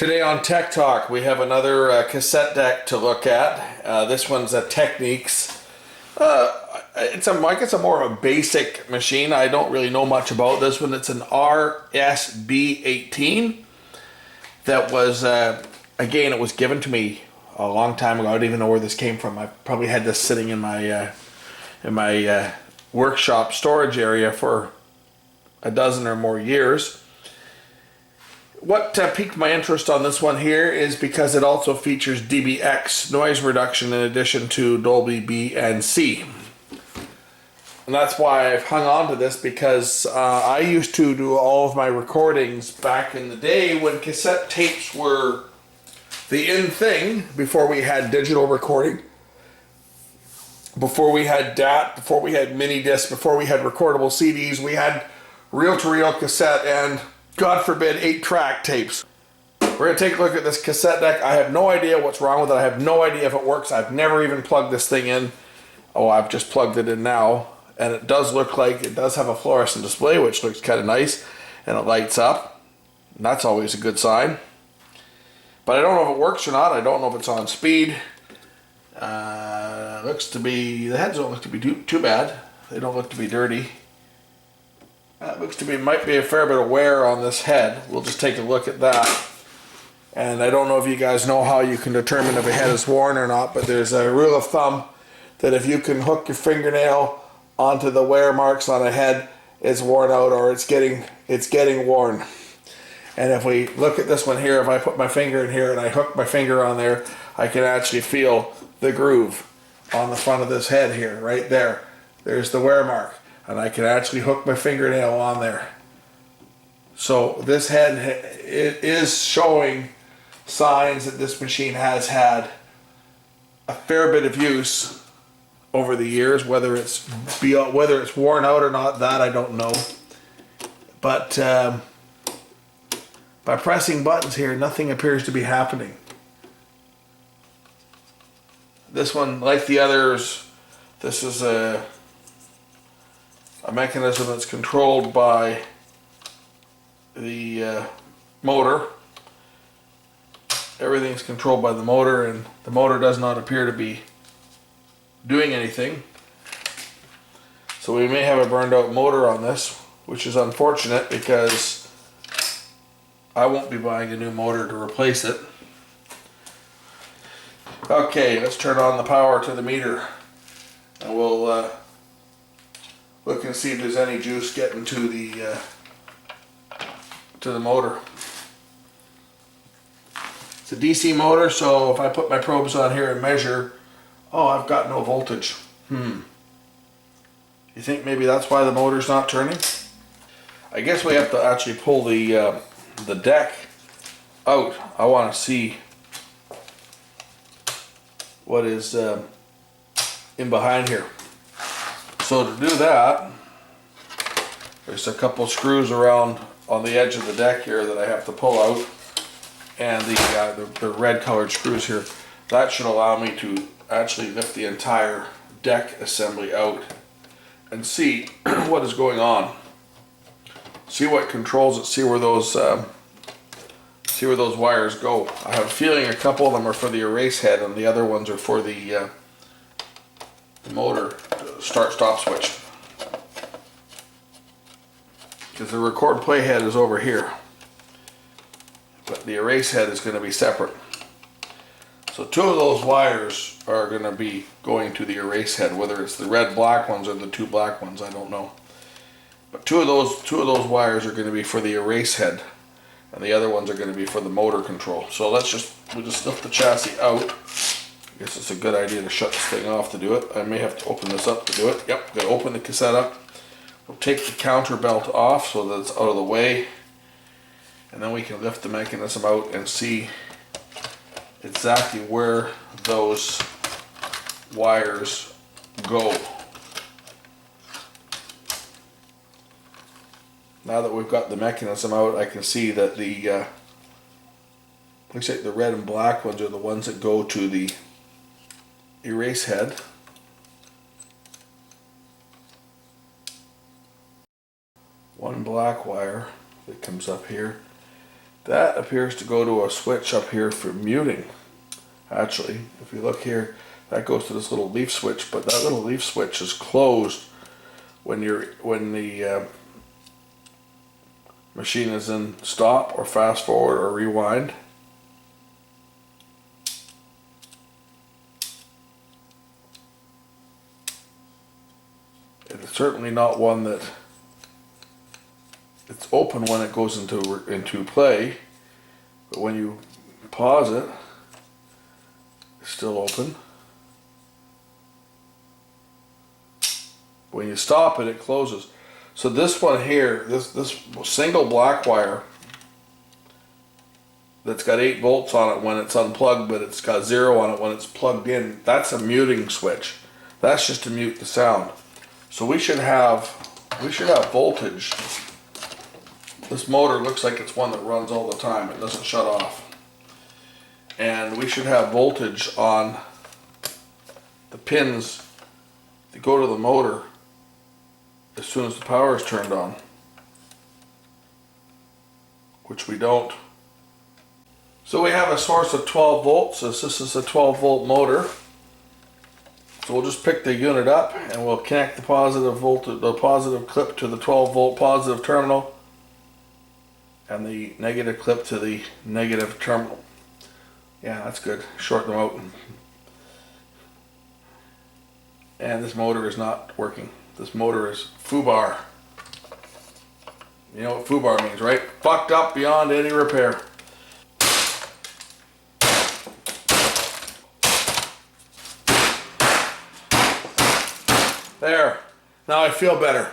Today on Tech Talk, we have another cassette deck to look at. This one's a Technics. I guess a more of a basic machine. I don't really know much about this one. It's an RSB18 that was, again, it was given to me a long time ago. I don't even know where this came from. I probably had this sitting in my workshop storage area for a dozen or more years. What piqued my interest on this one here is because it also features DBX noise reduction in addition to Dolby B and C. And that's why I've hung on to this, because I used to do all of my recordings back in the day when cassette tapes were the in thing, before we had digital recording, before we had DAT, before we had mini discs, before we had recordable CDs. We had reel-to-reel cassette and, God forbid, 8-track tapes. We're going to take a look at this cassette deck. I have no idea what's wrong with it. I have no idea if it works. I've never even plugged this thing in. Oh, I've just plugged it in now. And it does look like it does have a fluorescent display, which looks kind of nice. And it lights up. And that's always a good sign. But I don't know if it works or not. I don't know if it's on speed. Looks to be, the heads don't look to be too bad. They don't look to be dirty. Looks to be, might be a fair bit of wear on this head. We'll just take a look at that. And I don't know if you guys know how you can determine if a head is worn or not, but there's a rule of thumb that if you can hook your fingernail onto the wear marks on a head, it's worn out, or it's getting worn. And if we look at this one here, if I put my finger in here and I hook my finger on there, I can actually feel the groove on the front of this head here, right there. There's the wear mark. And I can actually hook my fingernail on there. So this head, it is showing signs that this machine has had a fair bit of use over the years. Whether it's worn out or not, that I don't know. But by pressing buttons here, nothing appears to be happening. This one, like the others, this is a mechanism that's controlled by the motor. Everything's controlled by the motor, and the motor does not appear to be doing anything. So we may have a burned out motor on this, which is unfortunate because I won't be buying a new motor to replace it. Okay, let's turn on the power to the meter, and we'll look and see if there's any juice getting to the motor. It's a DC motor, so if I put my probes on here and measure, oh, I've got no voltage. You think maybe that's why the motor's not turning? I guess we have to actually pull the deck out. I want to see what is in behind here. So to do that, there's a couple screws around on the edge of the deck here that I have to pull out, and the red colored screws here. That should allow me to actually lift the entire deck assembly out and see what is going on. See what controls it. See where those wires go. I have a feeling a couple of them are for the erase head, and the other ones are for the motor start-stop switch, because the record play head is over here, but the erase head is going to be separate. So two of those wires are going to be going to the erase head, whether it's the red black ones or the two black ones, I don't know, but two of those wires are going to be for the erase head, and the other ones are going to be for the motor control. So we'll just lift the chassis out. I guess it's a good idea to shut this thing off to do it. I may have to open this up to do it. Yep, got to open the cassette up. We'll take the counter belt off so that it's out of the way, and then we can lift the mechanism out and see exactly where those wires go. Now that we've got the mechanism out, I can see that the looks like the red and black ones are the ones that go to the erase head. One black wire that comes up here, That appears to go to a switch up here for muting. Actually, if you look here, that goes to this little leaf switch, but that little leaf switch is closed when the machine is in stop or fast forward or rewind. It's certainly not one that it's open when it goes into play, but when you pause it, it's still open. When you stop it, it closes. So this one here, this single black wire that's got 8 volts on it when it's unplugged, but it's got 0 on it when it's plugged in, that's a muting switch. That's just to mute the sound. So we should have voltage. This motor looks like it's one that runs all the time. It doesn't shut off. And we should have voltage on the pins that go to the motor as soon as the power is turned on, which we don't. So we have a source of 12 volts, as this is a 12 volt motor. So we'll just pick the unit up and we'll connect the positive clip to the 12 volt positive terminal and the negative clip to the negative terminal. Yeah, that's good. Short them out. And this motor is not working. This motor is foobar. You know what foobar means, right? Fucked up beyond any repair. There. Now I feel better.